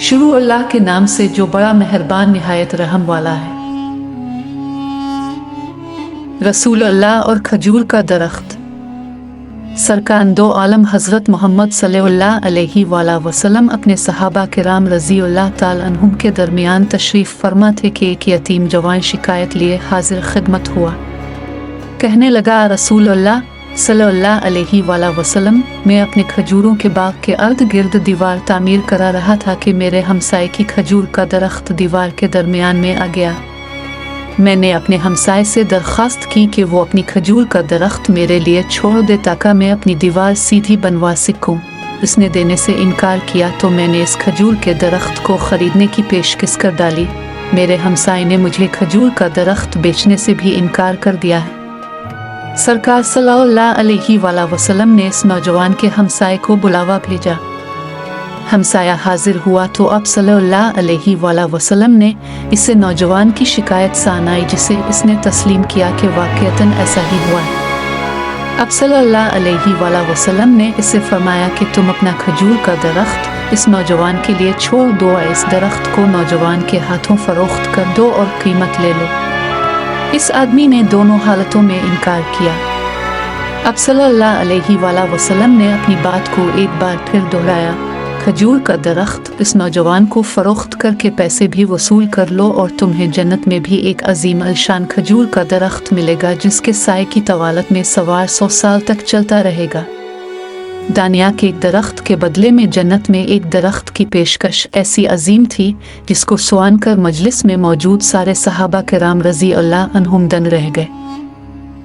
शुरू अल्लाह के नाम से जो बड़ा मेहरबान निहायत रहम वाला है। रसूल अल्लाह और खजूर का दरख्त। सरकार दो आलम हज़रत मोहम्मद सल्लल्लाहु अलैहि वसल्लम अपने सहाबा किराम रज़ियल्लाहु ताला अन्हुम के दरमियान तशरीफ़ फरमा थे कि एक यतीम जवान शिकायत लिए हाजिर खिदमत हुआ। कहने लगा, रसूल अल्लाह सल्लल्लाहु अलैहि वसल्लम, मैं अपने खजूरों के बाग के अर्द गिर्द दीवार तामीर करा रहा था कि मेरे हमसाए की खजूर का दरख्त दीवार के दरमियान में आ गया। मैंने अपने हमसाए से दरख्वास्त की कि वो अपनी खजूर का दरख्त मेरे लिए छोड़ दे ताकि मैं अपनी दीवार सीधी बनवा सकूं। उसने देने से इनकार किया तो मैंने इस खजूर के दरख्त को ख़रीदने की पेशकश कर डाली। मेरे हमसाए ने मुझे खजूर का दरख्त बेचने से भी इनकार कर दिया है। सरकार सल्लल्लाहु अलैहि वसल्लम ने इस नौजवान के हमसाए को बुलावा भेजा। हमसाया हाजिर हुआ तो अब सल्लल्लाहु अलैहि वसल्लम ने इससे नौजवान की शिकायत सुनाई, जिसे इसने तस्लीम किया कि वाक़ईतन ऐसा ही हुआ है। अब सल्लल्लाहु अलैहि वसल्लम ने इससे फरमाया कि तुम अपना खजूर का दरख्त इस नौजवान के लिए छोड़ दो और इस दरख्त को नौजवान के हाथों फरोख्त कर दो और कीमत ले लो। इस आदमी ने दोनों हालतों में इनकार किया। अब सल्लल्लाहु अलैहि वसल्लम ने अपनी बात को एक बार फिर दोहराया, खजूर का दरख्त इस नौजवान को फरोख्त करके पैसे भी वसूल कर लो और तुम्हें जन्नत में भी एक अजीम अलशान खजूर का दरख्त मिलेगा जिसके साए की तवालत में सवार 100 साल तक चलता रहेगा। दानिया के एक दरख्त के बदले में जन्नत में एक दरख्त की पेशकश ऐसी अजीम थी जिसको सुन कर मजलिस में मौजूद सारे सहाबा किराम रज़ियल्लाहु अन्हुम दंग रह गए।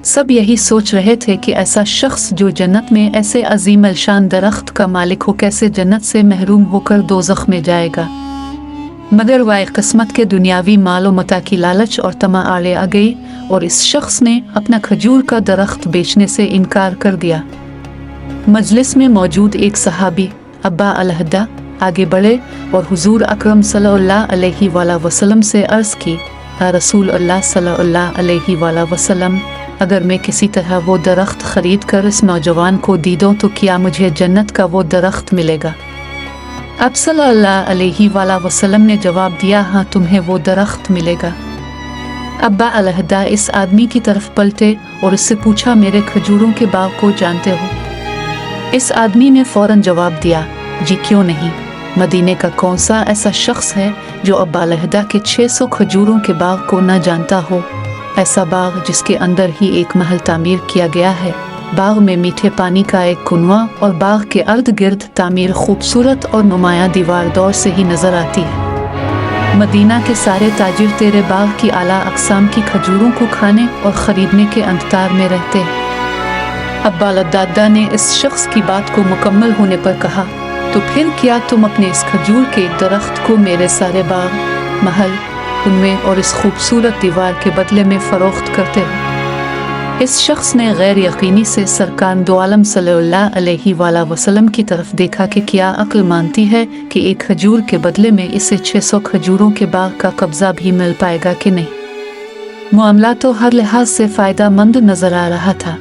सब यही सोच रहे थे कि ऐसा शख्स जो जन्नत में ऐसे अजीम अलशान दरख्त का मालिक हो कैसे जन्नत से महरूम होकर दोज़ख में जाएगा। मगर वाए किस्मत के दुनियावी मालो मता की लालच और तमा आड़े आ गई और इस शख्स ने अपना खजूर का दरख्त बेचने से इनकार कर दिया। मजलिस में मौजूद एक सहाबी अब्बा अलहदा आगे बढ़े और हुजूर अकरम सल्लल्लाहु अलैहि वसल्लम से अर्ज़ की, रसूल अल्लाह सल्लल्लाहु अलैहि वसल्लम, अगर मैं किसी तरह वो दरख्त ख़रीद कर इस नौजवान को दी दूँ तो क्या मुझे जन्नत का वो दरख्त मिलेगा? अब सल्लल्लाहु अलैहि वसल्लम ने जवाब दिया, हाँ तुम्हें वो दरख्त मिलेगा। अब्बा अलहदा इस आदमी की तरफ पलटे और उससे पूछा, मेरे खजूरों के बाग को जानते हो? इस आदमी ने फौरन जवाब दिया, जी क्यों नहीं। मदीने का कौन सा ऐसा शख्स है जो अब्बा अलहदा के 600 खजूरों के बाग को न जानता हो? ऐसा बाग जिसके अंदर ही एक महल तामीर किया गया है, बाग में मीठे पानी का एक कुनवा और बाग के अर्द गिर्द तामीर खूबसूरत और नुमायां दीवार दौर से ही नजर आती है। मदीना के सारे ताजिर तेरे बाग की आला अक़साम की खजूरों को खाने और ख़रीदने के अंतजार में रहते हैं। अब्बा अलहदा ने इस शख्स की बात को मुकम्मल होने पर कहा, तो फिर क्या तुम अपने इस खजूर के दरख्त को मेरे सारे बाग, महल, उनमें और इस खूबसूरत दीवार के बदले में फ़रोख्त करते हो? इस शख्स ने गैर यकीनी से सरकार दो आलम सल्लल्लाहु अलैहि वसल्लम की तरफ देखा कि क्या अक्ल मानती है कि एक खजूर के बदले में इसे 600 खजूरों के बाग का कब्ज़ा भी मिल पाएगा कि नहीं। मामला तो हर लिहाज से फ़ायदा मंद नज़र आ रहा था।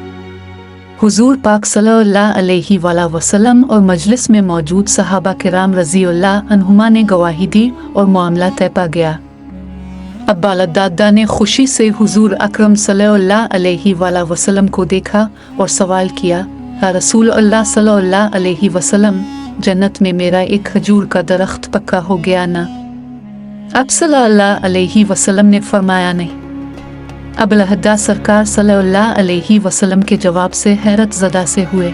हुजूर पाक सल्लल्लाहु अलैहि वसल्लम और मजलिस में मौजूद सहाबा किराम रज़ियल्लाहु अन्हुमा ने गवाही दी और मामला तय पा गया। अब्बा अलहदा ने खुशी से हुजूर अकरम सल्लल्लाहु अलैहि वसल्लम को देखा और सवाल किया, रसूल अल्लाह सल्लल्लाहु अलैहि वसल्लम, जन्नत में मेरा एक खजूर का दरख्त पक्का हो गया ना? अब सल्लल्लाहु अलैहि वसल्लम ने फरमाया, नहीं। अब अलहदा सरकार सल्लल्लाहु अलैहि वसल्लम के जवाब से हैरत ज़दा से हुए।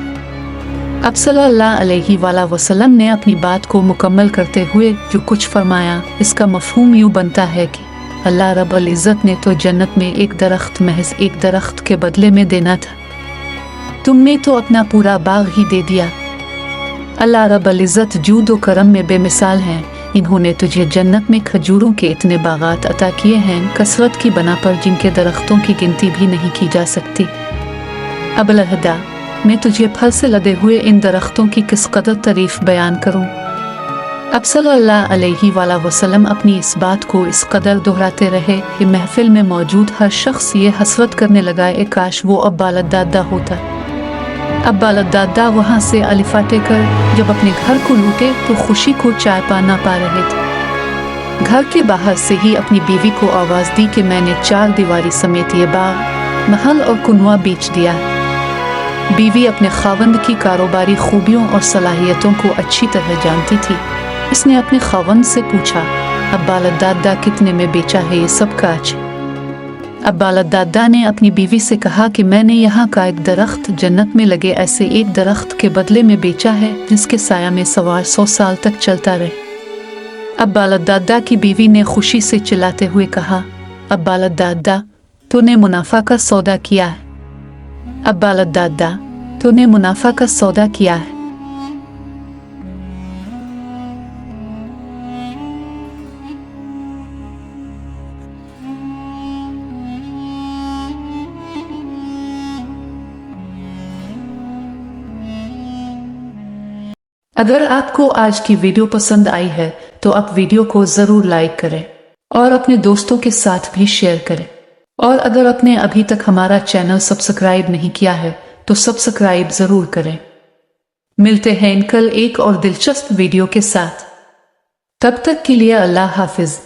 अब सल्लल्लाहु अलैहि वसल्लम ने अपनी बात को मुकम्मल करते हुए जो कुछ फरमाया, इसका मफ़हूम यूँ बनता है कि अल्लाह रब्बुल इज़्ज़त ने तो जन्नत में एक दरख्त महज एक दरख्त के बदले में देना था, तुमने तो अपना पूरा बाग ही दे दिया। अल्लाह रब्बुल इज़्ज़त जूद व करम में बेमिसाल हैं। इन्होंने तुझे जन्नत में खजूरों के इतने बागात अता किए हैं कसरत की बना पर, जिनके दरख्तों की गिनती भी नहीं की जा सकती। अब अलहदा, मैं तुझे फल से लदे हुए इन दरख्तों की किस कदर तारीफ बयान करूं। अब सल्लल्लाहु अलैहि वसल्लम अपनी इस बात को इस कदर दोहराते रहे कि महफिल में मौजूद हर शख्स ये हसरत करने लगा, काश वो अब्बा अलहदा होता। اب بالا دادا وہاں سے الفاٹے کر جب اپنے گھر کو لوٹے تو خوشی کو چائے پا نہ پا رہے تھے۔ گھر کے باہر سے ہی اپنی بیوی کو آواز دی کہ میں نے 4 دیواری سمیت یہ باغ، محل اور کنواں بیچ دیا ہے۔ بیوی اپنے خاوند کی کاروباری خوبیوں اور صلاحیتوں کو اچھی طرح جانتی تھی۔ اس نے اپنے خاوند سے پوچھا، اب بالا دادا کتنے میں بیچا ہے یہ سب کاج؟ اب بالا دادا نے اپنی بیوی سے کہا کہ میں نے یہاں کا ایک درخت جنت میں لگے ایسے ایک درخت کے بدلے میں بیچا ہے جس کے سایہ میں سوار 100 سال تک چلتا رہے۔ اب بالا دادا کی بیوی نے خوشی سے چلاتے ہوئے کہا، اب بالا دادا تو نے منافع کا سودا کیا ہے۔ اب بالا دادا تو نے منافع کا سودا کیا ہے۔ اگر آپ کو آج کی ویڈیو پسند آئی ہے تو آپ ویڈیو کو ضرور لائک کریں اور اپنے دوستوں کے ساتھ بھی شیئر کریں، اور اگر آپ نے ابھی تک ہمارا چینل سبسکرائب نہیں کیا ہے تو سبسکرائب ضرور کریں۔ ملتے ہیں کل ایک اور دلچسپ ویڈیو کے ساتھ، تب تک کے لیے اللہ حافظ۔